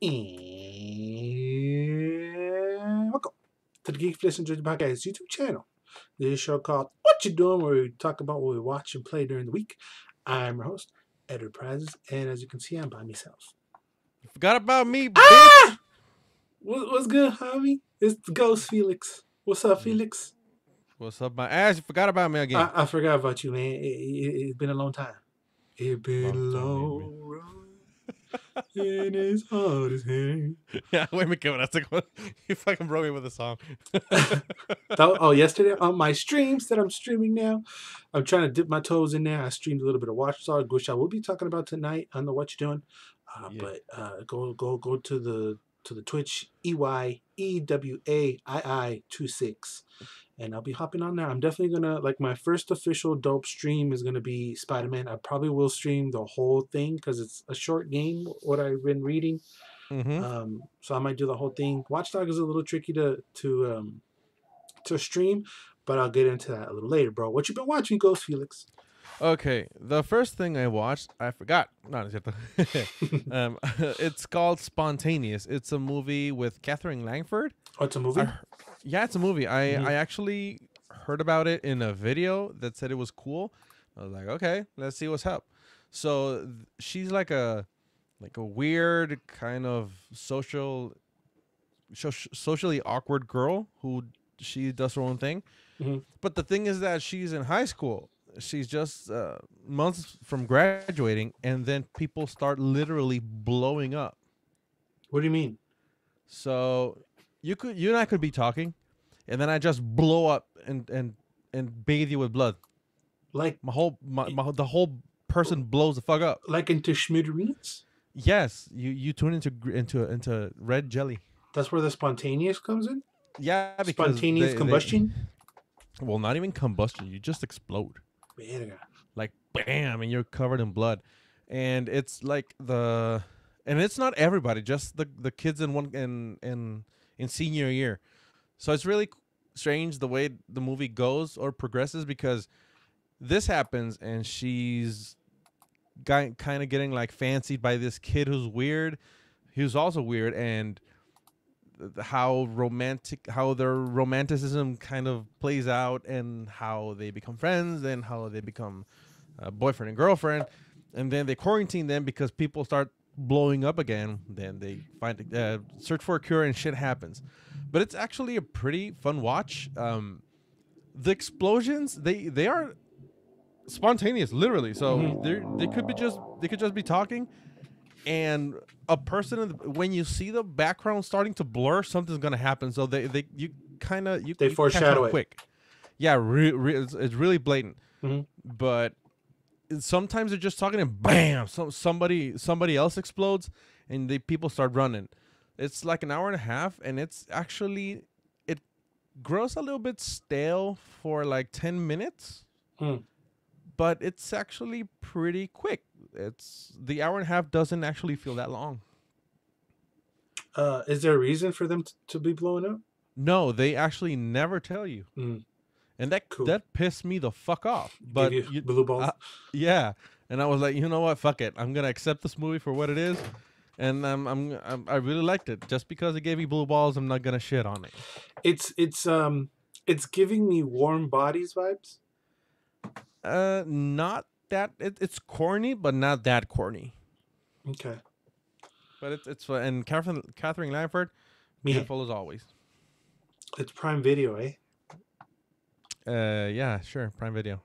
And welcome to the GFNJ podcast YouTube channel. This is a show called What You Doing, where we talk about what we watch and play during the week. I'm your host, Edward Prizes, and as you can see, I'm by myself. You forgot about me, bitch. Ah! What's good, homie? It's the Ghost Felix. What's up, Felix? What's up, my ass? You forgot about me again. I forgot about you, man. It's been a long time. It's been a long road. And it's hard as hell. Yeah, wait a minute, that's the one. You fucking broke me with a song. Yesterday on my streams that I'm streaming now, I'm trying to dip my toes in there. I streamed a little bit of WATCHA, which I will be talking about tonight on the What You Doing. Yeah. But go to the Twitch EYEWAII26, and I'll be hopping on there. I'm definitely gonna my first official dope stream is gonna be Spider-Man. I probably will stream the whole thing because it's a short game. What I've been reading. Mm-hmm. So I might do the whole thing. Watchdog is a little tricky to stream, but I'll get into that a little later, bro. What you been watching, Ghost Felix? Okay, the first thing I watched, I forgot. No, it's called Spontaneous. It's a movie with Catherine Langford. Oh, it's a movie? Yeah, it's a movie. I actually heard about it in a video that said it was cool. I was like, okay, let's see what's up. So she's like a weird kind of socially awkward girl who she does her own thing. Mm-hmm. But the thing is that she's in high school. She's just months from graduating, and then people start literally blowing up. What do you mean? So you and I could be talking, and then I just blow up and bathe you with blood. Like the whole person blows the fuck up. Like into schmidereens? Yes, you turn into red jelly. That's where the spontaneous comes in? Yeah, because spontaneous combustion? Well, not even combustion. You just explode. Like bam, and you're covered in blood. And it's like and it's not everybody, just the kids in senior year. So it's really strange the way the movie goes or progresses, because this happens and she's kind of getting like fancied by this kid who's weird. Who's also weird, and how their romanticism kind of plays out, and how they become friends, and how they become boyfriend and girlfriend, and then they quarantine them because people start blowing up again. Then they find search for a cure, and shit happens. But it's actually a pretty fun watch. The explosions, they are spontaneous, literally. So they could just be talking, and a person when you see the background starting to blur, something's gonna happen. So they foreshadow it quick. Yeah, it's really blatant. Mm-hmm. But sometimes they're just talking and bam, somebody else explodes, and people start running. It's like an hour and a half, and it grows a little bit stale for like 10 minutes. But it's actually pretty quick. The hour and a half doesn't actually feel that long. Is there a reason for them to be blowing up? No, they actually never tell you. And that pissed me the fuck off. But you blue balls? Yeah. And I was like, you know what? Fuck it. I'm gonna accept this movie for what it is. And I really liked it. Just because it gave me blue balls, I'm not gonna shit on it. It's giving me Warm Bodies vibes. Not that it's corny, but not that corny. Okay. But it's fun. And Catherine Langford, beautiful as always. It's Prime Video, eh? Yeah, sure, Prime Video.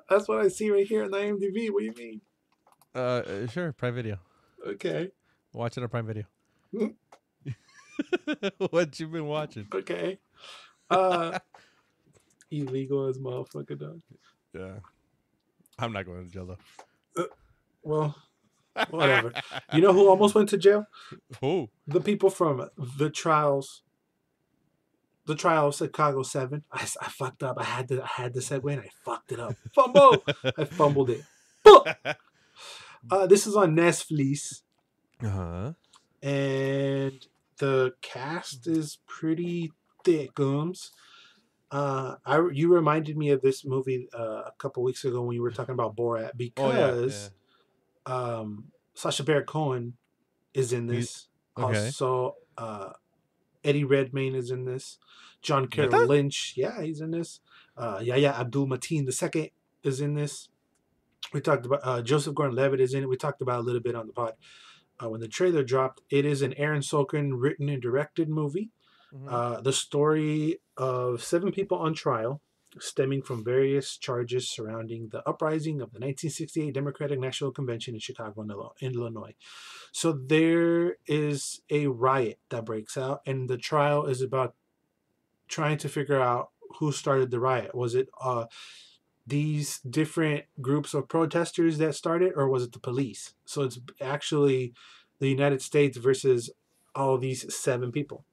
That's what I see right here on the IMDb. What do you mean? Sure, Prime Video. Okay. Watch it on Prime Video. What you been watching? Okay. Illegal as motherfucker, dog. Yeah. I'm not going to jail though. Well, whatever. You know who almost went to jail? Who? The people from the trials. The trial of Chicago 7. I fucked up. I had the segue and I fucked it up. Fumble. I fumbled it. This is on Netflix. And the cast is pretty thick, gums. You reminded me of this movie a couple weeks ago when you were talking about Borat, because Sacha Baron Cohen is in this. Okay. Also, Eddie Redmayne is in this. John Neta? Carroll Lynch, yeah, he's in this. Yahya Abdul Mateen II is in this. We talked about Joseph Gordon-Levitt is in it. We talked about a little bit on the pod when the trailer dropped. It is an Aaron Sorkin written and directed movie. The story of 7 people on trial stemming from various charges surrounding the uprising of the 1968 Democratic National Convention in Chicago, Illinois. So there is a riot that breaks out, and the trial is about trying to figure out who started the riot. Was it these different groups of protesters that started, or was it the police? So it's actually the United States versus all these 7 people.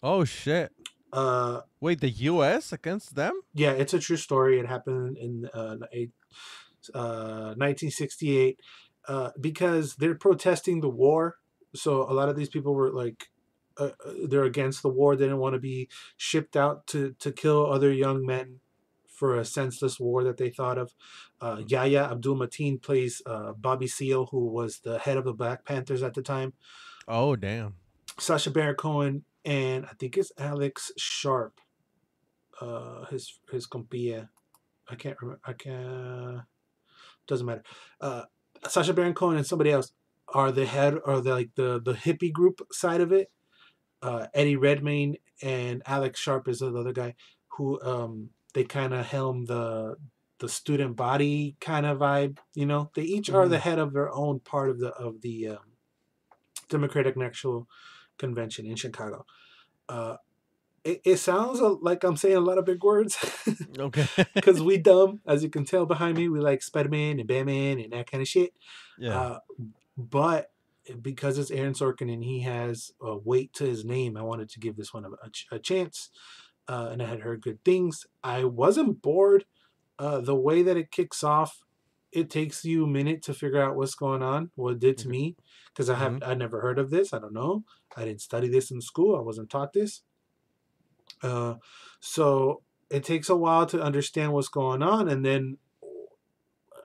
Oh shit! Wait, the U.S. against them? Yeah, it's a true story. It happened in 1968 because they're protesting the war. So a lot of these people were like, they're against the war. They didn't want to be shipped out to kill other young men for a senseless war that they thought of. Yahya Abdul Mateen plays Bobby Seale, who was the head of the Black Panthers at the time. Oh damn! Sacha Baron Cohen and I think it's Alex Sharp. His compia. I can't remember. Doesn't matter. Sacha Baron Cohen and somebody else are the head or the hippie group side of it. Eddie Redmayne and Alex Sharp is the other guy who they kind of helm the student body kind of vibe. You know, they each are the head of their own part of the Democratic National Convention in Chicago. It sounds like I'm saying a lot of big words. Okay. Because we dumb, as you can tell behind me, we like Spider-Man and Batman and that kind of shit. Yeah. But because it's Aaron Sorkin and he has a weight to his name, I wanted to give this one a chance. And I had heard good things. I wasn't bored. The way that it kicks off, it takes you a minute to figure out what's going on. What it did to me, because I never heard of this. I don't know. I didn't study this in school. I wasn't taught this. So it takes a while to understand what's going on, and then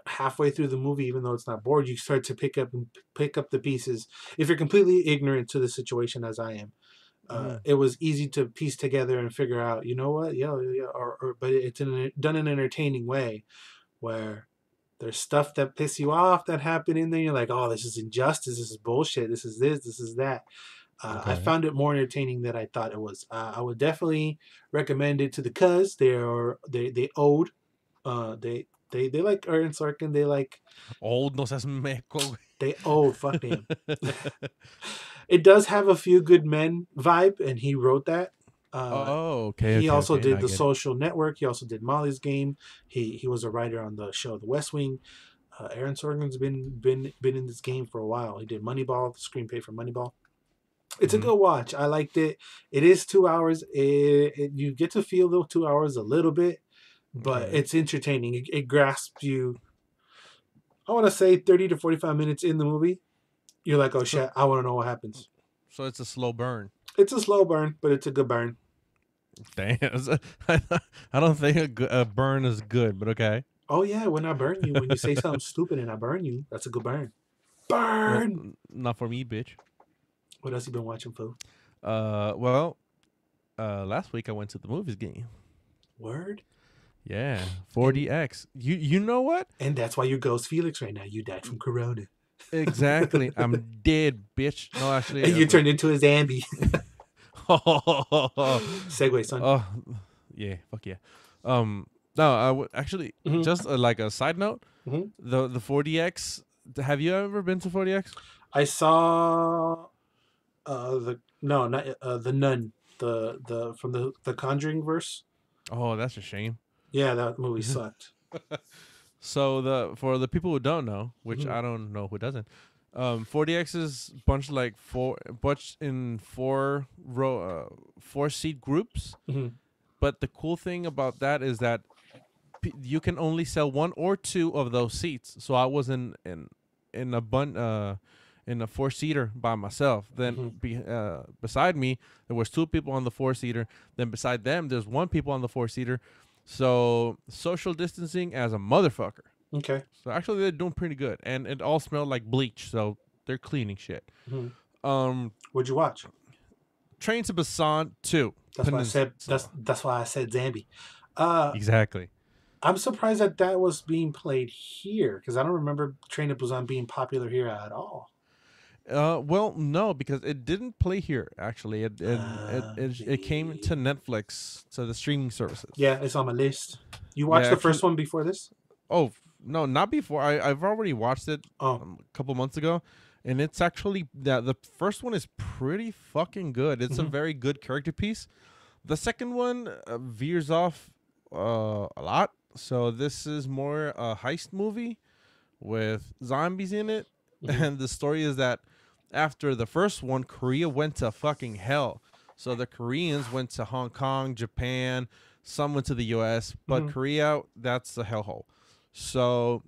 halfway through the movie, even though it's not bored, you start to pick up the pieces. If you're completely ignorant to the situation as I am, it was easy to piece together and figure out, you know what, but it's done in an entertaining way, where there's stuff that piss you off that happened in there. You're like, oh, this is injustice. This is bullshit. This is this. This is that. I found it more entertaining than I thought it was. I would definitely recommend it to the cuz they owed. They like Aaron Sorkin. They like old. No seas meco. They owe. Fuck them. It does have a Few Good Men vibe, and he wrote that. Okay. He also did The Social Network. He also did Molly's Game. He was a writer on the show The West Wing. Aaron Sorkin's been in this game for a while. He did Moneyball, the screenplay for Moneyball. It's a good watch. I liked it. It is 2 hours. You get to feel the 2 hours a little bit, but it's entertaining. It grasps you. I want to say 30 to 45 minutes in the movie. You're like, oh shit, I want to know what happens. So it's a slow burn. It's a slow burn, but it's a good burn. Damn. I don't think a burn is good, but okay. Oh yeah, when I burn you, when you say something stupid and I burn you, that's a good burn. Burn! Well, not for me, bitch. What else you been watching, Fo? Last week I went to the movies game. Word? Yeah, 4DX. You know what? And that's why you're Ghost Felix right now. You died from Corona. Exactly. I'm dead, bitch. No, actually. And you turned into a Zambi. Segue, son. Oh, yeah. Fuck yeah. No, I would actually just like a side note. The 4DX. Have you ever been to 4DX? I saw the Nun, the from the Conjuring verse. Oh, that's a shame. Yeah, that movie sucked. So for the people who don't know, which I don't know who doesn't, 4DX is bunched in four seat groups. But the cool thing about that is that you can only sell 1 or 2 of those seats. So I was in a 4-seater by myself. Then beside me there was 2 people on the 4-seater. Then beside them there's 1 people on the 4-seater. So social distancing as a motherfucker. Okay. So actually they're doing pretty good, and it all smelled like bleach. So they're cleaning shit. What'd you watch? Train to Busan 2. That's why I said Peninsula. that's why I said Zambi. Exactly. I'm surprised that that was being played here because I don't remember Train to Busan being popular here at all. Well, no, because it didn't play here. Actually, it came to Netflix, to the streaming services. Yeah, it's on my list. You watched Yeah, the actually, first one before this? oh no, not before. I've already watched it Oh, a couple months ago, and it's actually the first one is pretty fucking good. It's a Mhm. very good character piece. The second one veers off a lot. So this is more a heist movie with zombies in it, Mhm. and the story is that after the first one, Korea went to fucking hell. So the Koreans went to Hong Kong, Japan, some went to the U.S., but Mhm. Korea, that's a hellhole. So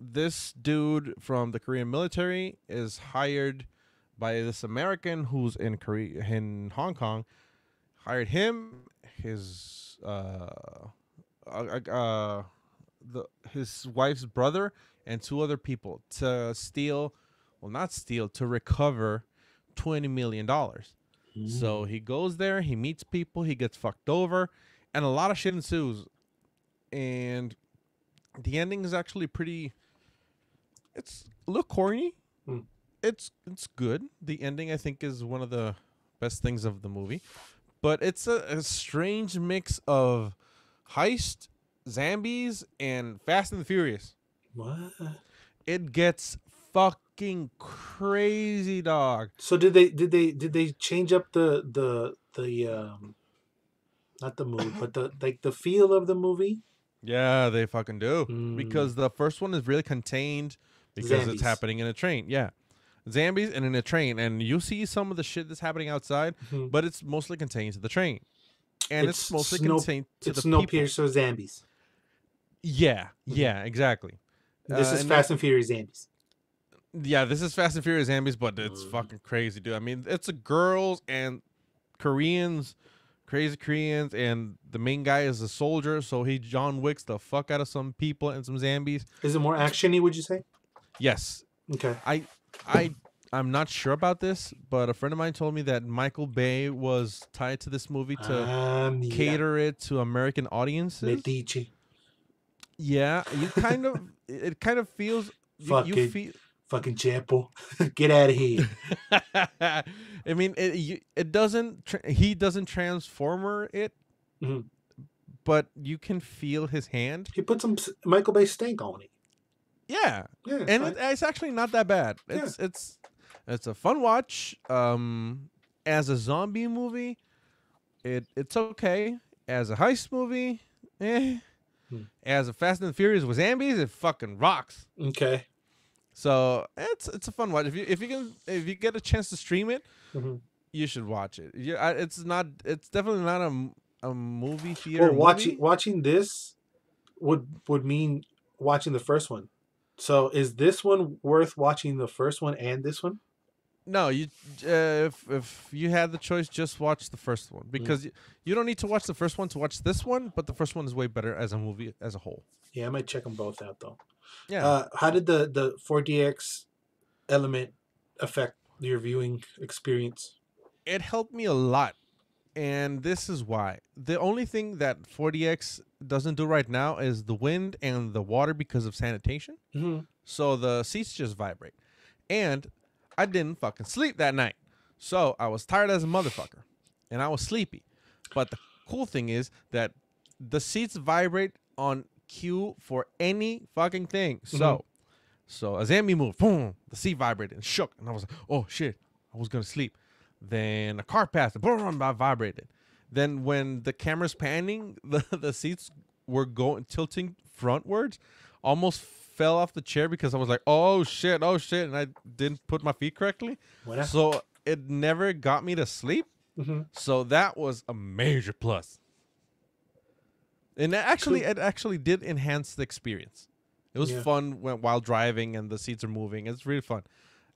this dude from the Korean military is hired by this American who's in Korea, in Hong Kong. Hired him, his uh, uh his wife's brother, and two other people to steal, well, not steal, to recover $20 million. So Mm. he goes there, he meets people, he gets fucked over, and a lot of shit ensues. And the ending is actually pretty. It's a little corny. Mm. It's good. The ending, I think, is one of the best things of the movie. But it's a strange mix of heist, zombies, and Fast and the Furious. What? It gets fucking crazy, dog. So did they change up the not the mood, but the like the feel of the movie? Yeah, they fucking do. Mm. Because the first one is really contained because it's Zambies. happening in a train. Yeah. Zombies and in a train. And you see some of the shit that's happening outside, Mhm. but it's mostly contained to the train. And it's mostly contained to It's the people. Snowpiercer Zambies. Yeah. Mhm. Yeah, exactly. This is And it, Fast and Furious Zambies. yeah, this is Fast and Furious Zombies, but it's Mm. fucking crazy, dude. I mean, it's a girls and Koreans, crazy Koreans, and the main guy is a soldier, so he John Wicks the fuck out of some people and some zombies. Is it more It's actiony? Would you say? yes, Okay. I, I, I'm not sure about this, but a friend of mine told me that Michael Bay was tied to this movie to Mira, cater it to American audiences. metiche. Yeah, you kind of, it kind of feels you Fucking feel. fucking Chapo. Get out of here. I mean, it doesn't. He doesn't transformer it, Mhm. but you can feel his hand. He put some Michael Bay stank on it. Yeah, Yeah, it's and fine. it's actually not that bad. Yeah. It's a fun watch. As a zombie movie, it's okay. As a heist movie, eh. Hmm. As a Fast and the Furious with zombies, it fucking rocks. Okay. So it's a fun watch. If you get a chance to stream it, Mhm. you should watch it. Yeah, it's definitely not a movie Well, theater movie. watching this would mean watching the first one. So is this one worth watching the first one and this one? No, you if you had the choice, just watch the first one because you don't need to watch the first one to watch this one. But the first one is way better as a movie as a whole. Yeah, I might check them both out though. Yeah, How did the 4DX element affect your viewing experience? it helped me a lot, and this is why. The only thing that 4DX doesn't do right now is the wind and the water because of sanitation. Mm-hmm. So the seats just vibrate, and I didn't fucking sleep that night. So I was tired as a motherfucker, and I was sleepy. But the cool thing is that the seats vibrate on cue for any fucking thing. So a zombie moved, boom, the seat vibrated and shook, and I was like, oh shit, I was gonna sleep. Then a car passed, boom, I vibrated. Then when the camera's panning, the seats were going tilting frontwards, almost fell off the chair because I was like, oh shit, and I didn't put my feet correctly. What? So it never got me to sleep. Mm-hmm. So that was a major plus. And it actually did enhance the experience. It was Yeah. fun while driving and the seats are moving. It's really fun.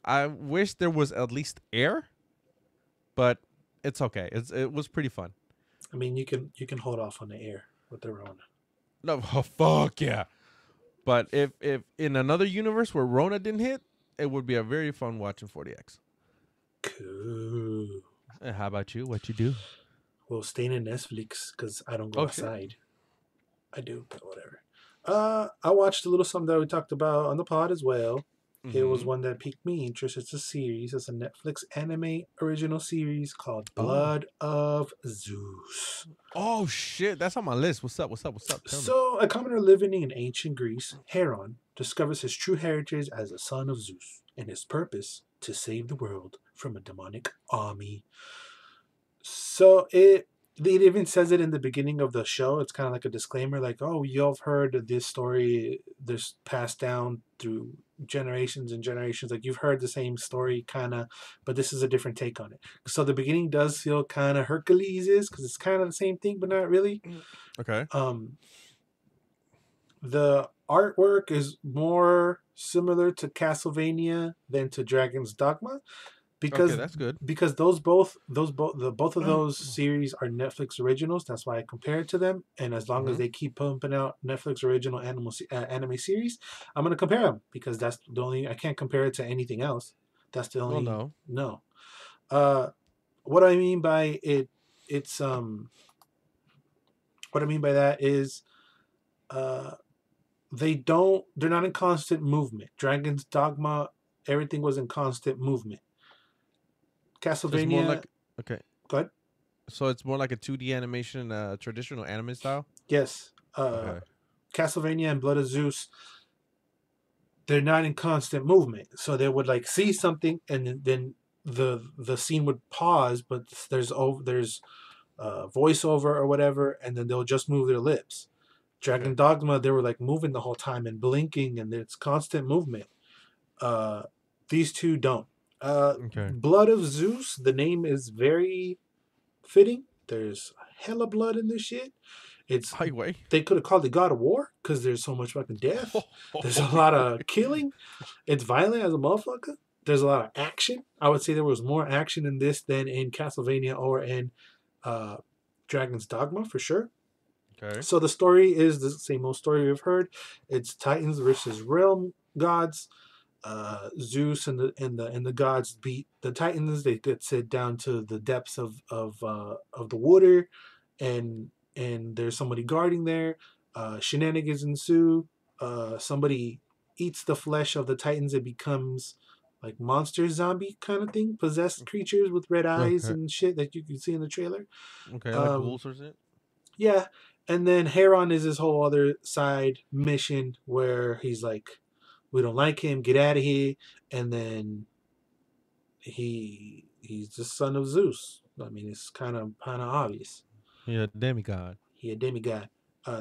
I wish there was at least air, but it's okay. It was pretty fun. I mean, you can hold off on the air with the Rona. No, oh, fuck yeah. But if in another universe where Rona didn't hit, it would be a very fun watch in 40X. Cool. And how about you? What you do? Well, staying in Netflix because I don't go Oh shit. outside. I do, but whatever. I watched a little something that we talked about on the pod as well. It was Mm-hmm. one that piqued me interest. It's a series. It's a Netflix anime original series called Oh. Blood of Zeus. Oh shit. That's on my list. What's up? What's up? What's up? Tell me. So, a commoner living in ancient Greece, Heron, discovers his true heritage as a son of Zeus and his purpose to save the world from a demonic army. So it even says it in the beginning of the show. It's kind of like a disclaimer, like, "Oh, you've heard this story. This passed down through generations and generations. Like you've heard the same story, kind of, but this is a different take on it." So the beginning does feel kind of Hercules, because it's kind of the same thing, but not really. Okay. Um, the artwork is more similar to Castlevania than to Dragon's Dogma, Okay, because that's good. both of those series are Netflix originals. That's why I compare it to them. And as long as Mm-hmm. they keep pumping out Netflix original anime series, I'm gonna compare them, because that's the only, I can't compare it to anything else. That's the Well, only, no. no. Uh, what I mean by it, it's what I mean by that is uh they're not in constant movement. Dragon's Dogma, everything was in constant movement. It's more Castlevania, like okay. go ahead. So it's more like a 2D animation, traditional anime style. Yes. Okay. Castlevania and Blood of Zeus, they're not in constant movement. So they would like see something, and then the scene would pause, but there's voiceover or whatever, and then they'll just move their lips. Okay. Dragon Dogma, they were like moving the whole time and blinking, and it's constant movement. Uh, these two don't. Okay. Blood of Zeus, the name is very fitting. There's hella blood in this shit. It's Highway. They could have called it God of War because there's so much fucking death. There's a lot of killing. It's violent as a motherfucker. There's a lot of action. I would say there was more action in this than in Castlevania or in uh, Dragon's Dogma for sure. Okay. So the story is the same old story we've heard. It's Titans versus realm gods. Zeus and the gods beat the Titans. They get sent down to the depths of the water, and there's somebody guarding there. Shenanigans ensue. Somebody eats the flesh of the Titans. It becomes like monster zombie kind of thing, possessed creatures with red eyes Okay. and shit that you can see in the trailer. Okay. Like Um, ghouls or shit. yeah, and then Heron is his whole other side mission where he's like, we don't like him, get out of here. And then he's the son of Zeus. I mean, it's kind of obvious. Yeah, demigod. He a demigod.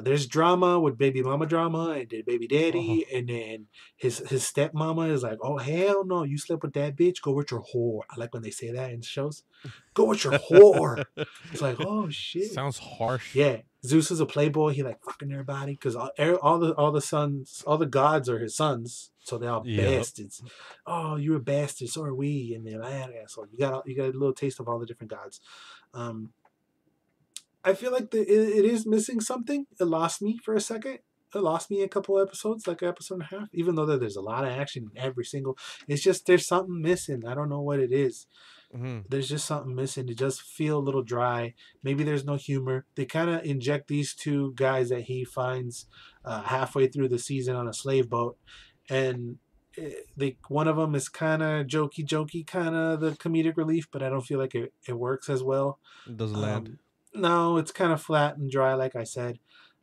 There's drama with baby mama drama and the baby Oh. daddy, and then his stepmama is like, "Oh hell no, you slept with that bitch. Go with your whore." I like when they say that in shows. Go with your whore. It's like, oh shit. Sounds harsh. Yeah, Zeus is a playboy. He like fucking everybody because all the sons, all the gods are his sons, so they're all Yep. bastards. Oh, you're a bastard. So are we. And they're like, so you got a little taste of all the different gods. Um, I feel like it is missing something. It lost me for a second. It lost me a couple episodes, like an episode and a half. Even though there's a lot of action in every single, it's just there's something missing. I don't know what it is. Mm-hmm. There's just something missing. It just feel a little dry. Maybe there's no humor. They kind of inject these two guys that he finds halfway through the season on a slave boat, and one of them is kind of jokey, kind of the comedic relief, but I don't feel like it works as well. It doesn't land. Um, no, it's kind of flat and dry, like I said.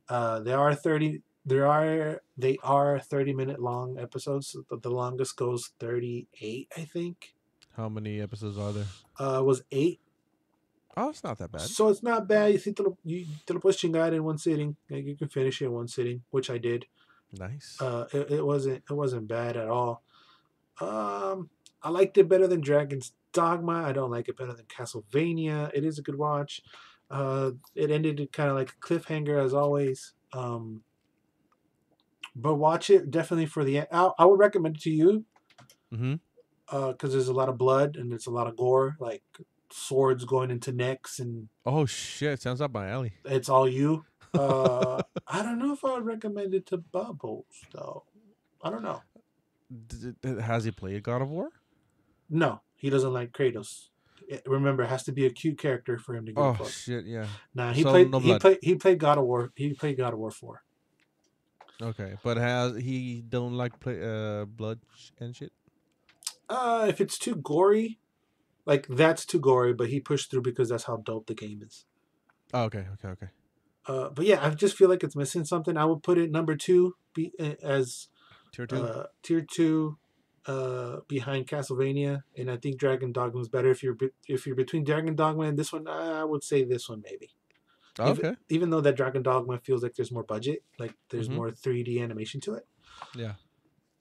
There are 30. They are 30-minute long episodes. The longest goes 38, I think. How many episodes are there? Was 8. Oh, it's not that bad. So it's not bad. Te lo puedes chingar in one sitting. Like you can finish it in one sitting, which I did. Nice. It wasn't bad at all. I liked it better than Dragon's Dogma. I don't like it better than Castlevania. It is a good watch. It ended kind of like a cliffhanger as always. But watch it definitely for the end. I would recommend it to you. Mm-hmm. Because there's a lot of blood and it's a lot of gore, like swords going into necks, and Oh shit! Sounds up my alley. it's all you. I don't know if I would recommend it to Bubbles though. I don't know. Has he played God of War? No, He doesn't like Kratos. Remember, it has to be a cute character for him to get a Oh plus. shit, yeah. Nah, So no blood. he played God of War. He played God of War 4. Okay, but has he don't like play blood and shit? If it's too gory, like that's too gory, but he pushed through because that's how dope the game is. Oh, okay. But yeah, I just feel like it's missing something. I would put it number 2 as Tier 2. tier 2 behind Castlevania, and I think Dragon Dogma is better. If you're between Dragon Dogma and this one, I would say this one maybe. Oh, okay. Even though that Dragon Dogma feels like there's more budget, like there's Mhm. more 3D animation to it. Yeah.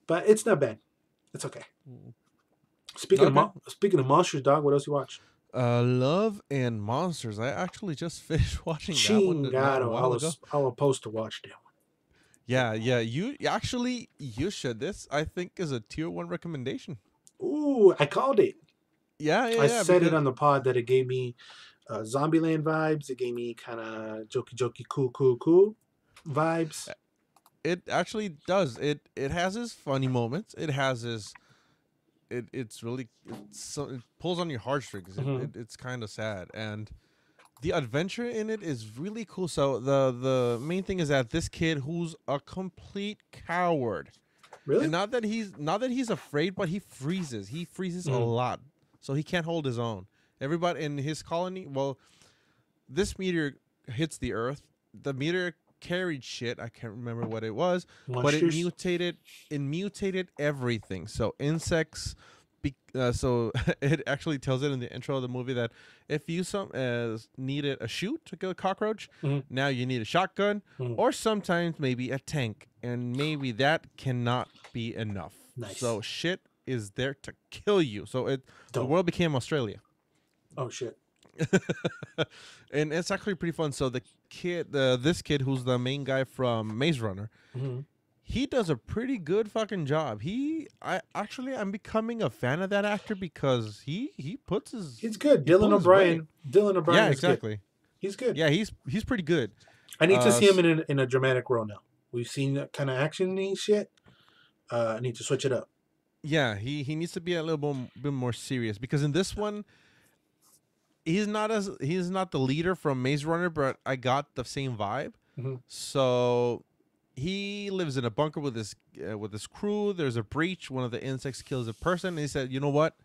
But it's not bad. It's okay. Speaking of monsters, dog, what else you watch? Love and Monsters. I actually just finished watching that one a Chingado. while ago. I was supposed to watch that one. Yeah. You should. This I think is a tier 1 recommendation. Ooh, I called it. Yeah. I said it on the pod that it gave me Zombieland vibes. It gave me kind of jokey, cool vibes. It actually does. It has its funny moments. It has its. It pulls on your heartstrings. Mm-hmm. It's kind of sad, and the adventure in it is really cool. So the main thing is that this kid who's a complete coward. Really? And not that he's afraid, but he freezes. He freezes a lot, so he can't hold his own. Everybody in his colony. Well, this meteor hits the Earth. The meteor carried shit. I can't remember what it was, but it mutated. It mutated everything. So insects. So it actually tells it in the intro of the movie that if you needed a shoot to kill a cockroach, now you need a shotgun or sometimes maybe a tank, and maybe that cannot be enough. Nice. So shit is there to kill you. So the world became Australia. Oh shit. And it's actually pretty fun. So the kid, this kid who's the main guy from Maze Runner, he does a pretty good fucking job. I'm becoming a fan of that actor because he puts his. He's good. Dylan O'Brien. Yeah, exactly. Good. He's good. Yeah, he's pretty good. I need to see him in a dramatic role now. We've seen that kind of action-y shit. I need to switch it up. Yeah, he needs to be a little bit more serious because in this one. He's not the leader from Maze Runner, but I got the same vibe. So he lives in a bunker with his crew. There's a breach. One of the insects kills a person. And he said, "You know what?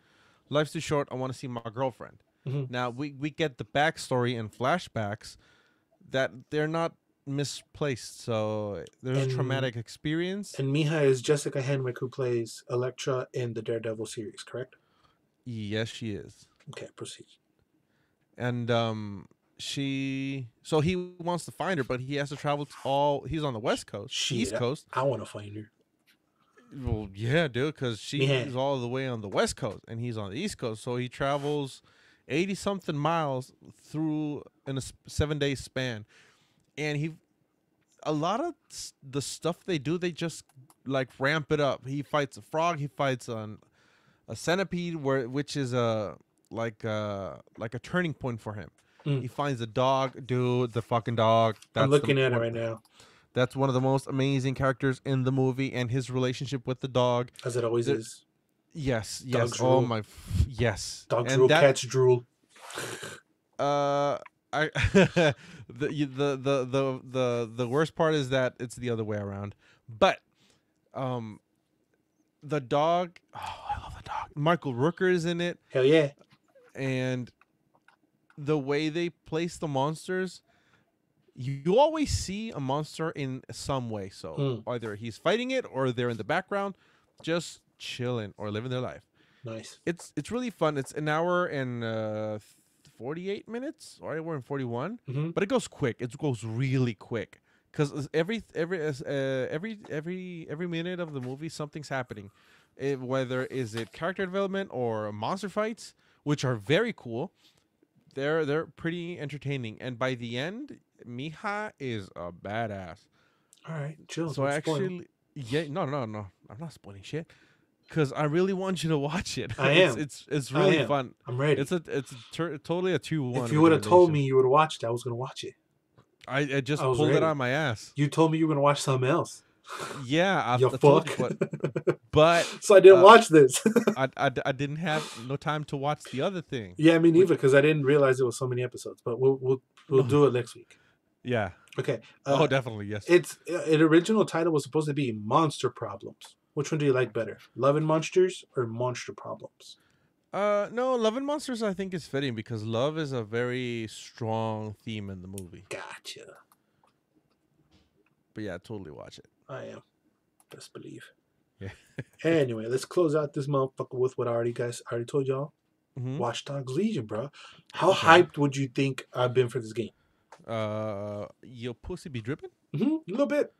Life's too short. I want to see my girlfriend." Now we get the backstory and flashbacks that they're not misplaced. So there's a traumatic experience. And Mija is Jessica Henwick, who plays Elektra in the Daredevil series, correct? Yes, she is. Okay, proceed. And he wants to find her, but he has to travel he's on the West Coast, East Coast. I want to find her. Well, yeah, dude, because she's all the way on the West Coast and he's on the East Coast. So he travels 80-something miles through in a 7-day span. And a lot of the stuff they do, they just like ramp it up. He fights a frog. He fights a centipede, which is like a turning point for him. He finds a dog, dude. The fucking dog. I'm looking at it right now. That's one of the most amazing characters in the movie, and his relationship with the dog, as it always is. Yes. Dogs Oh drool. my, yes. Dogs drool, cats drool. The worst part is that it's the other way around. But, the dog. Oh, I love the dog. Michael Rooker is in it. Hell yeah. And the way they place the monsters, you always see a monster in some way. So either he's fighting it or they're in the background just chilling or living their life. Nice. It's really fun. It's an hour and 48 minutes. All right, we're in 41. But it goes quick. It goes really quick. Because every minute of the movie, something's happening. Whether is it character development or monster fights, which are very cool. They're pretty entertaining, and by the end, Mija is a badass. All right, chill. So no, I'm not spoiling shit, because I really want you to watch it. I am. It's really fun. I'm ready. It's totally a 2-1. If you would have told me you would have watched it, I was gonna watch it. I just pulled it out of my ass. You told me you were gonna watch something else. Yeah, You I told you, fuck. but So I didn't watch this. I didn't have no time to watch the other thing. Yeah, me Which neither, because I didn't realize it was so many episodes. But we'll no, do it next week. yeah. Okay. Oh, definitely yes. Its original title was supposed to be Monster Problems. Which one do you like better, Love and Monsters or Monster Problems? No, Love and Monsters I think is fitting because love is a very strong theme in the movie. Gotcha. But yeah, totally watch it. I am. Best believe. Yeah. Anyway, let's close out this motherfucker with what I already told y'all. Mm-hmm. Watch Dogs Legion, bro. How Okay. hyped would you think I've been for this game? Your pussy be dripping? A little bit.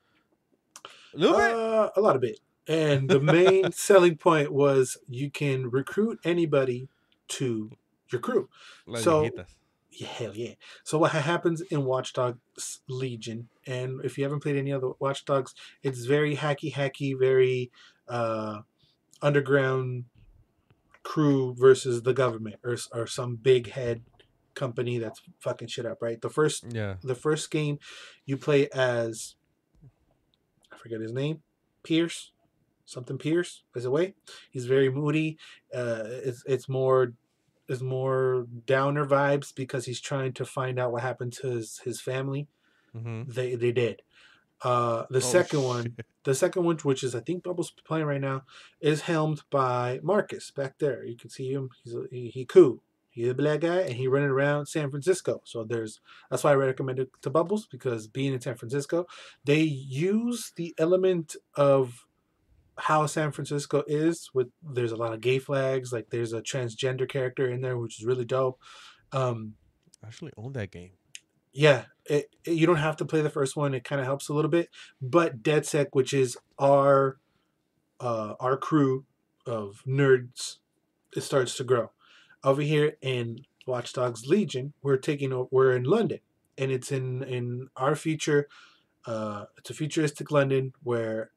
A little bit. A lot of bit. And the main selling point was you can recruit anybody to your crew. Las So viejitas. yeah, hell yeah. So what happens in Watch Dogs Legion, and if you haven't played any other Watch Dogs, it's very hacky, very underground crew versus the government or some big head company that's fucking shit up, right? The first game you play as, I forget his name, Pierce, something Pierce is away. He's very moody. It's more downer vibes because he's trying to find out what happened to his family. Mm-hmm. They did. The second one, which is I think Bubbles playing right now, is helmed by Marcus back there. You can see him. He cool. He's a black guy and he running around San Francisco. So that's why I recommend it to Bubbles, because being in San Francisco, they use the element of how San Francisco is there's a lot of gay flags, like there's a transgender character in there, which is really dope. I actually own that game. Yeah, you don't have to play the first one. It kind of helps a little bit, but DedSec, which is our crew of nerds, it starts to grow. Over here in Watch Dogs Legion, we're in London, and it's in our future. It's a futuristic London where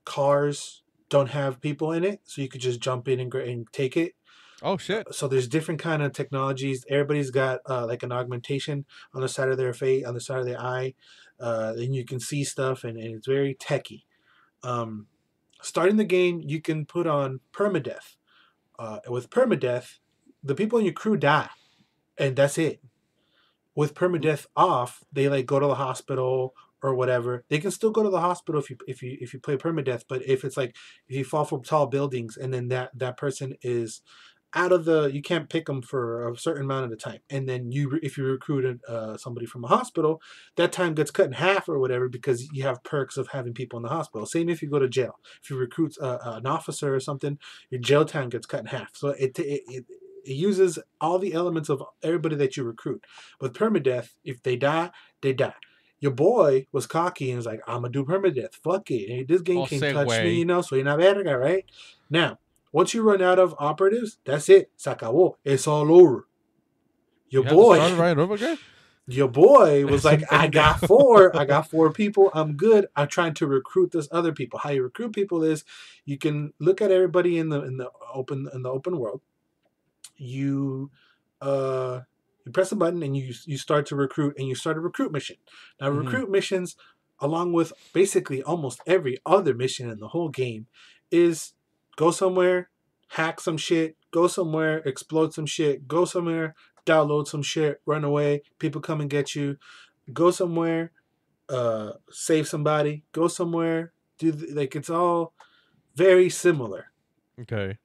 cars don't have people in it, so you could just jump in and take it. Oh shit! So there's different kind of technologies. Everybody's got like an augmentation on the side of their face, on the side of their eye. Then you can see stuff, and it's very techy. Starting the game, you can put on permadeath. With permadeath, the people in your crew die, and that's it. With permadeath off, they like go to the hospital or whatever. They can still go to the hospital if you play permadeath, but if it's like if you fall from tall buildings and then that person is out of you can't pick them for a certain amount of the time, and then if you recruited somebody from a hospital, that time gets cut in half or whatever because you have perks of having people in the hospital. Same if you go to jail. If you recruit an officer or something, your jail time gets cut in half. So it uses all the elements of everybody that you recruit. With permadeath, if they die, they die. Your boy was cocky and was like, I'm gonna do permadeath. Fuck it. And this game can't touch me, so you're not verga, right? Now, once you run out of operatives, that's it. Se acabó. It's all over. Your boy right over again? Your boy was like, I got four people. I'm good. I'm trying to recruit this other people. How you recruit people is you can look at everybody in the open world. You press a button and you start to recruit, and you start a recruit mission. Now recruit missions, along with basically almost every other mission in the whole game, is go somewhere, hack some shit, go somewhere, explode some shit, go somewhere, download some shit, run away, people come and get you, go somewhere, save somebody, go somewhere, it's all very similar. Okay.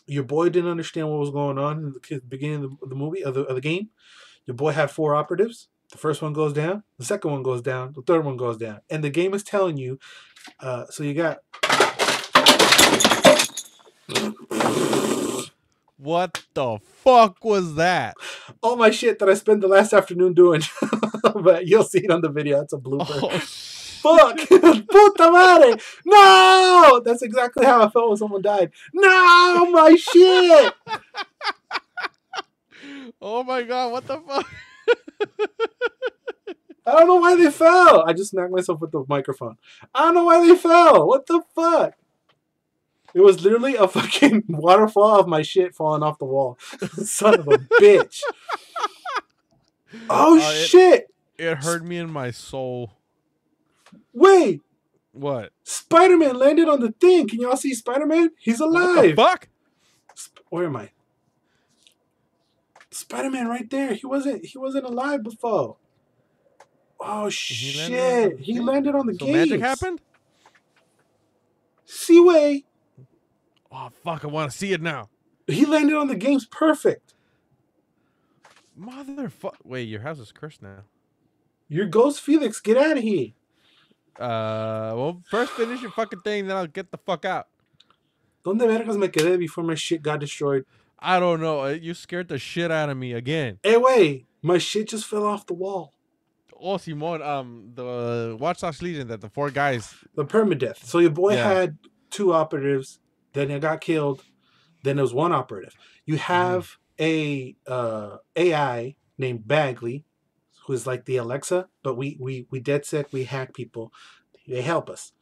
Your boy didn't understand what was going on in the beginning of the movie, of the game. Your boy had 4 operatives. The first one goes down, the second one goes down, the third one goes down. And the game is telling you, so you got... What the fuck was that? All my shit that I spent the last afternoon doing. But you'll see it on the video. It's a blooper. Oh, fuck! Puta madre! No! That's exactly how I felt when someone died. No! My shit! Oh my god, what the fuck? I don't know why they fell. I just smacked myself with the microphone. I don't know why they fell. What the fuck? It was literally a fucking waterfall of my shit falling off the wall. Son of a bitch. Oh, shit. It hurt me in my soul. Wait. What? Spider-Man landed on the thing. Can y'all see Spider-Man? He's alive. What the fuck? Where am I? Spider-Man right there. He wasn't alive before. Oh shit! He landed on the So games. magic happened? Seaway. Oh fuck! I want to see it now. He landed on the games perfect. Motherfucker! Wait, your house is cursed now. Your ghost Felix, get out of here. Well, first finish your fucking thing, then I'll get the fuck out. ¿Dónde vergas me quedé before my shit got destroyed? I don't know. You scared the shit out of me again. Hey, wait. My shit just fell off the wall. Oh, Simon, the WATCHA Legion, that the 4 guys. The permadeath. So your boy had 2 operatives, then he got killed, then there was 1 operative. You have a AI named Bagley, who's like the Alexa, but we DedSec, we hack people. They help us.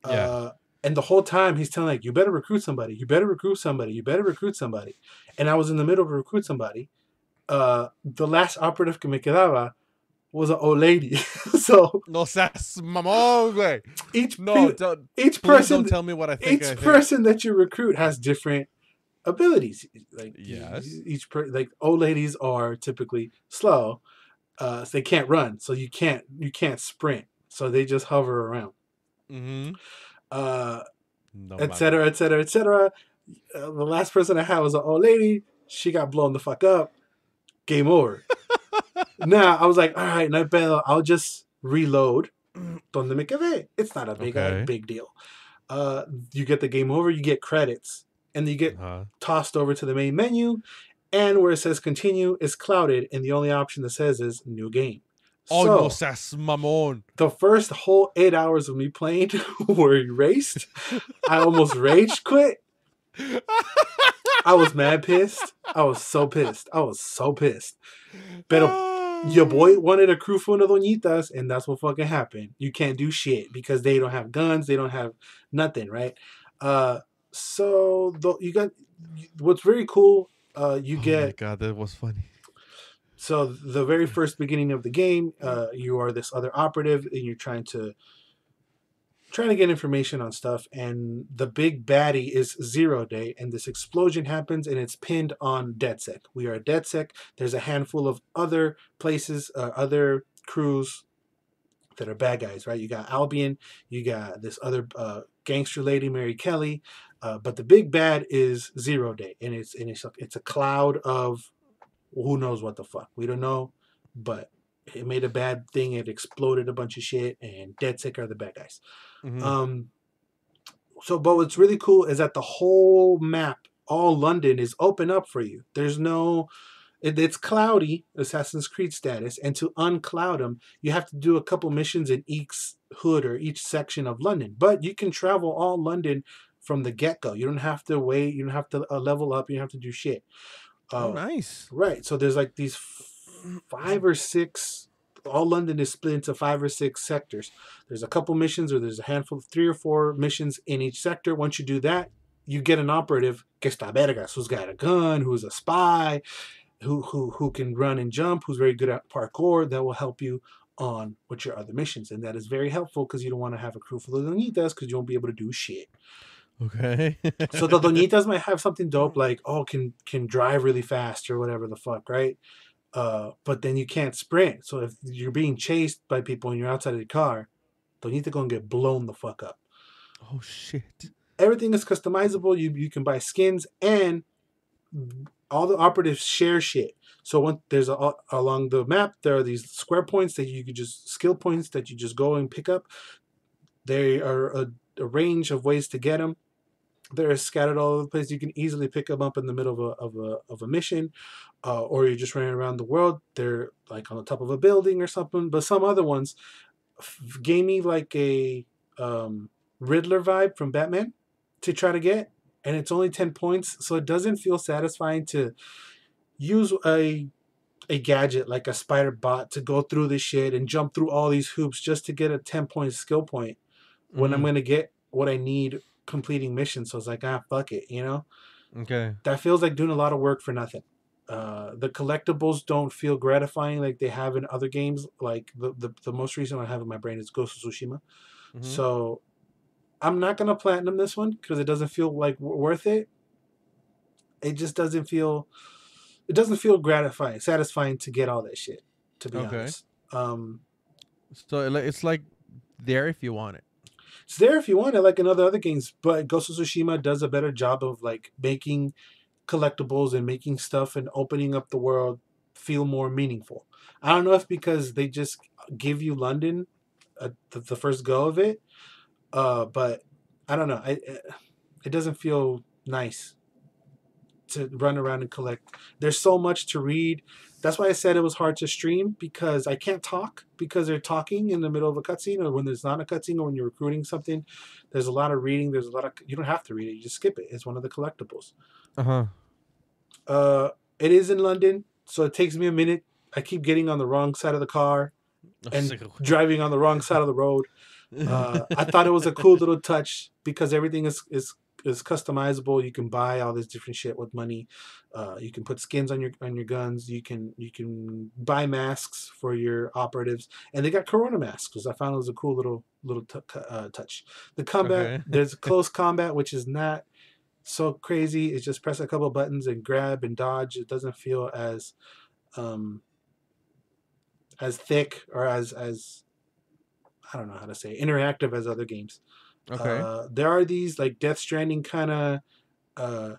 Yeah. And the whole time he's telling like, you better recruit somebody, you better recruit somebody, you better recruit somebody. And I was in the middle of recruit somebody. The last operative que me quedaba was an old lady. So no seas mamón, güey. Each person don't tell me what I think. Each person that you recruit has different abilities. Like yes. Like old ladies are typically slow. So they can't run. So you can't sprint. So they just hover around. Mm-hmm. Et cetera, et cetera, et cetera. The last person I had was an old lady. She got blown the fuck up. Game over. Now I was like, all right, no pedo. I'll just reload. Donde me quedé? It's not a big deal. You get the game over. You get credits, and you get tossed over to the main menu. And where it says continue is clouded, and the only option that says is new game. Oh, so, no seas mamón. The first whole 8 hours of me playing were erased. I almost rage quit. I was mad pissed. I was so pissed. Pero your boy wanted a crew full of doñitas, and that's what fucking happened. You can't do shit because they don't have guns. They don't have nothing, right? So you got what's very cool. You get. Oh my god, that was funny. So the very first beginning of the game, you are this other operative, and you're trying to get information on stuff, and the big baddie is 0 Day, and this explosion happens, and it's pinned on DedSec. We are DedSec. There's a handful of other places, other crews that are bad guys, right? You got Albion, you got this other gangster lady, Mary Kelly, but the big bad is 0 Day, and it's a cloud of who knows what the fuck. We don't know, but it made a bad thing. It exploded a bunch of shit, and DedSec are the bad guys. Mm-hmm. But what's really cool is that the whole map, all London, is open up for you. There's no... It's cloudy, Assassin's Creed status, and to uncloud them, you have to do a couple missions in each hood or each section of London. But you can travel all London from the get-go. You don't have to wait. You don't have to level up. You don't have to do shit. Oh, nice. Right. So there's like these 5 or 6... All London is split into 5 or 6 sectors. There's a couple missions, or there's a handful of 3 or 4 missions in each sector. Once you do that, you get an operative, que está vergas, who's got a gun, who's a spy, who can run and jump, who's very good at parkour, that will help you on with your other missions. And that is very helpful because you don't want to have a crew full of doñitas because you won't be able to do shit. Okay. So the doñitas might have something dope like, can drive really fast or whatever the fuck, right? But then you can't sprint. So if you're being chased by people and you're outside of the car, doñita gonna get blown the fuck up. Oh shit. Everything is customizable. You can buy skins, and all the operatives share shit. So when there's along the map, there are these square points that you could just skill points that you just go and pick up. There are a range of ways to get them. They're scattered all over the place. You can easily pick them up in the middle of a mission, or you're just running around the world. They're like on the top of a building or something. But some other ones gave me like a Riddler vibe from Batman to try to get, and it's only 10 points, so it doesn't feel satisfying to use a gadget like a spider bot to go through this shit and jump through all these hoops just to get a 10-point skill point when I'm going to get what I need completing missions. So it's like, fuck it, you know? Okay. That feels like doing a lot of work for nothing. The collectibles don't feel gratifying like they have in other games. Like the most recent one I have in my brain is Ghost of Tsushima. Mm-hmm. So I'm not gonna platinum this one because it doesn't feel like worth it. It just doesn't feel. It doesn't feel gratifying, satisfying to get all that shit. To be Okay. honest, um, So it's like there if you want it. it's there if you want it, like in other games. But Ghost of Tsushima does a better job of like making collectibles and making stuff and opening up the world feel more meaningful. I don't know if because they just give you London the first go of it, but I don't know. It doesn't feel nice to run around and collect. There's so much to read. That's why I said it was hard to stream because I can't talk because they're talking in the middle of a cutscene or when there's not a cutscene or when you're recruiting something. There's a lot of reading. There's a lot of you don't have to read it. You just skip it. It's one of the collectibles. Uh huh. It is in London, so it takes me a minute. I keep getting on the wrong side of the car and driving on the wrong side of the road. I thought it was a cool little touch because everything is customizable. You can buy all this different shit with money. You can put skins on your guns. You can buy masks for your operatives, and they got Corona masks, which I found was a cool little touch. The combat, Okay. there's close combat, which is not so crazy. It's just press a couple buttons and grab and dodge. It doesn't feel um, as thick or as I don't know how to say interactive as other games. Okay. There are these like Death Stranding kind of uh,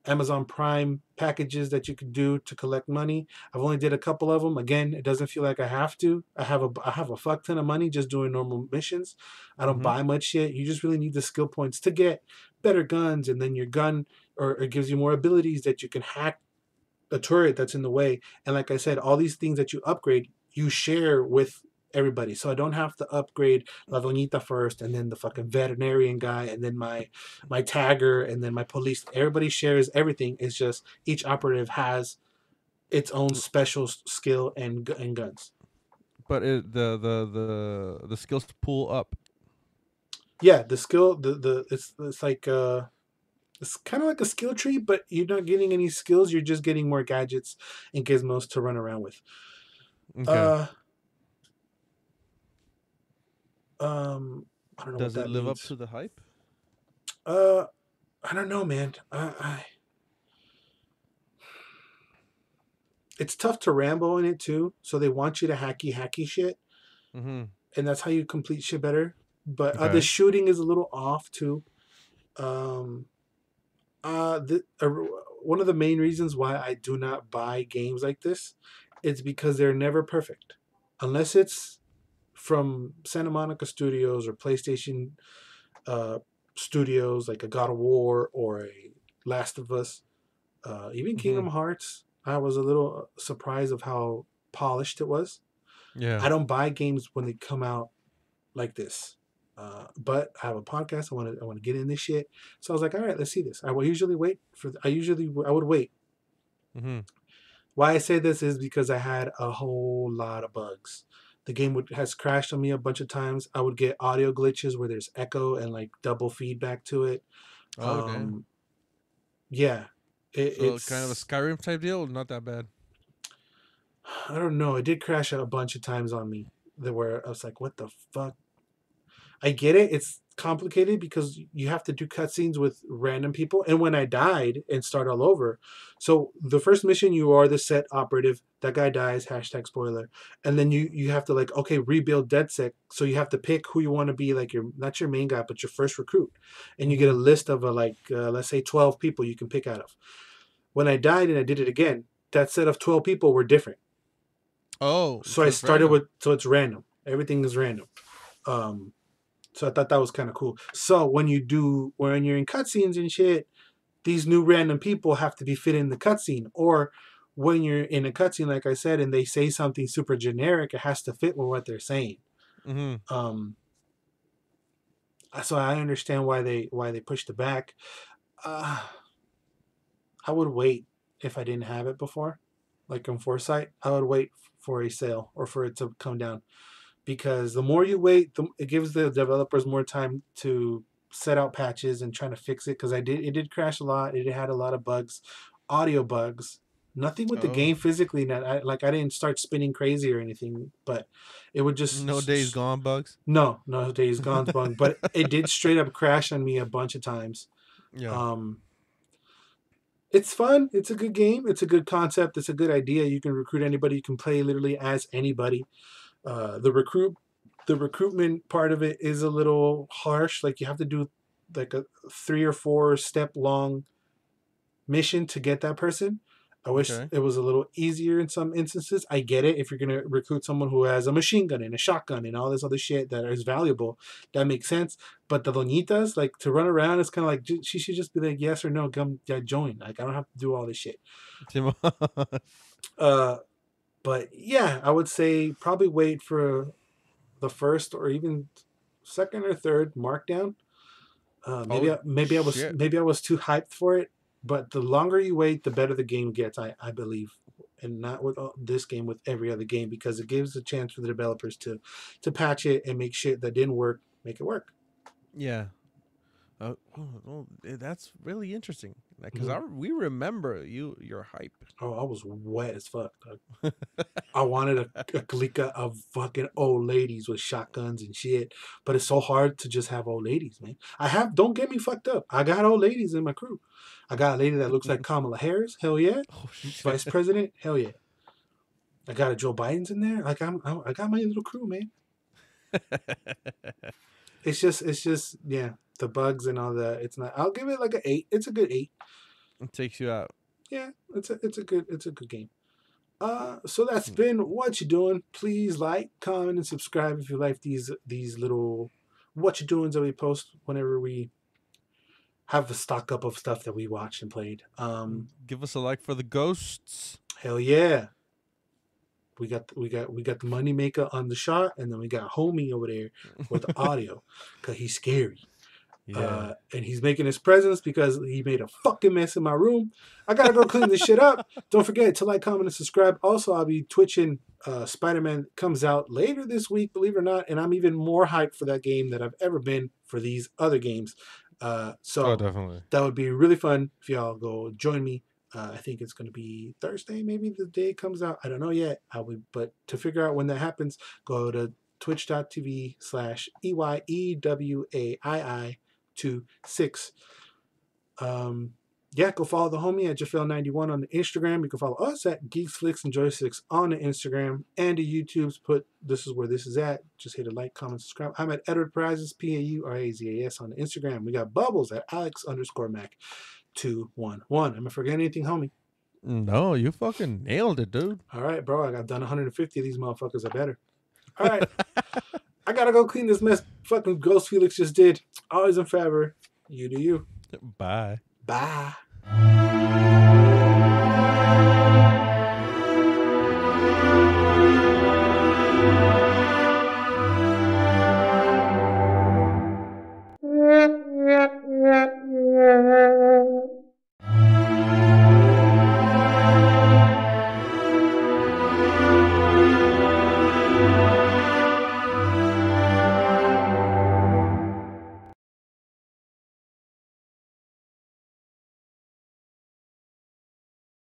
Amazon Prime packages that you could do to collect money. I've only did a couple of them. Again, it doesn't feel like I have to. I have a fuck ton of money just doing normal missions. I don't Mhm. buy much shit. You just really need the skill points to get better guns, and then your gun or it gives you more abilities that you can hack a turret that's in the way. And like I said, all these things that you upgrade, you share with everybody. So I don't have to upgrade La Doñita first, and then the fucking veterinarian guy, and then my tagger, and then my police. Everybody shares everything. It's just each operative has its own special skill and guns. But the skills pool up. Yeah, the skill the it's like it's kind of like a skill tree, but you're not getting any skills. You're just getting more gadgets and gizmos to run around with. Okay. Uh, I don't know what Does it that live up means. to the hype? Uh, I don't know, man. It's tough to ramble in it too. So they want you to hacky shit, Mhm. and that's how you complete shit better. But the Okay. shooting is a little off too. Um, the one of the main reasons why I do not buy games like this is because they're never perfect, unless it's from Santa Monica Studios or PlayStation uh, Studios, like a God of War or a Last of Us. Even Kingdom Mhm. Hearts, I was a little surprised of how polished it was. Yeah. I don't buy games when they come out like this. But I have a podcast. I want to get in this shit. So I was like, all right, let's see this. I will usually wait for. I would wait. Mhm. Why I say this is because I had a whole lot of bugs. The game has crashed on me a bunch of times. I would get audio glitches where there's echo and like double feedback to it. Oh damn. Um, yeah, So kind of a it's Skyrim type deal. Not that bad. I don't know. It did crash a bunch of times on me. That where I was like, "What the fuck?" I get it. It's complicated because you have to do cutscenes with random people. And when I died and start all over, so the first mission you are the set operative. That guy dies. Hashtag spoiler. And then you have to like okay rebuild DedSec. So you have to pick who you want to be like your not your main guy but your first recruit. And you get a Mhm. list of let's say 12 people you can pick out of. When I died and I did it again, that set of 12 people were different. Oh, So I so it's started random. with so it's random. Everything is random. Um, so I thought that was kind of cool. So when you're in cutscenes and shit, these new random people have to be fit in the cutscene. Or when you're in a cutscene, like I said, and they say something super generic, it has to fit with what they're saying. Mhm. Um, so I understand why they pushed it back. Uh, I would wait if I didn't have it before, like on Foresight. I would wait for a sale or for it to come down because the more you wait, it gives the developers more time to set out patches and trying to fix it. Because it did crash a lot. It had a lot of bugs, audio bugs Nothing with the game physically. That I didn't start spinning crazy or anything, but it would just no Days Gone bugs. No Days Gone bug, but it did straight up crash on me a bunch of times. Yeah. It's fun. It's a good game. It's a good concept. It's a good idea. You can recruit anybody. You can play literally as anybody. The recruitment part of it is a little harsh. Like you have to do like a 3 or 4 step long mission to get that person. I wish it was a little easier in some instances. I get it. If you're going to recruit someone who has a machine gun and a shotgun and all this other shit that is valuable, that makes sense. But the doñitas, like to run around, it's kind of like she should just be like, yes or no, come join. Like I don't have to do all this shit. But yeah, I would say probably wait for the first or even second or third markdown. Maybe I was too hyped for it. But the longer you wait, the better the game gets, I believe. And not with this game, with every other game, because it gives a chance for the developers to patch it and make shit that didn't work, make it work. Yeah. That's really interesting. Because we remember your hype. Oh, I was wet as fuck. I wanted a clique of fucking old ladies with shotguns and shit. But it's so hard to just have old ladies, man. Don't get me fucked up. I got old ladies in my crew. I got a lady that looks like Kamala Harris. Hell yeah. Oh, Vice President. Hell yeah. I got a Joe Biden's in there. Like I got my little crew, man. It's just yeah, the bugs and all that. It's not. I'll give it like an 8. It's a good 8. It takes you out. Yeah, it's a good game. So that's been What You Doing. Please like, comment, and subscribe if you like these little What You Doings that we post whenever we have a stock up of stuff that we watched and played. Give us a like for the ghosts. Hell yeah. We got the money maker on the shot, and then we got homie over there with the audio because he's scary. Yeah. And he's making his presence because he made a fucking mess in my room. I gotta go clean this shit up. Don't forget to like, comment, and subscribe. Also, I'll be twitching Spider-Man comes out later this week, believe it or not, and I'm even more hyped for that game than I've ever been for these other games. So definitely. That would be really fun if y'all go join me. I think it's going to be Thursday, maybe the day it comes out. I don't know yet. But to figure out when that happens, go to twitch.tv/EYEWAII26. Yeah, go follow the homie at JaFel91 on the Instagram. You can follow us at Geeks, Flicks, and Joysticks on the Instagram and the YouTube's. This is where this is at. Just hit a like, comment, subscribe. I'm at Edward Prizes, PAURAZAS on the Instagram. We got Bubbles at Alex_Mac211. Am I forgetting anything, homie? No, you fucking nailed it, dude. All right, bro. I got done 150 of these motherfuckers. I better. All right. I gotta go clean this mess fucking Ghost Felix just did. Always and forever. You do you. Bye. Bye.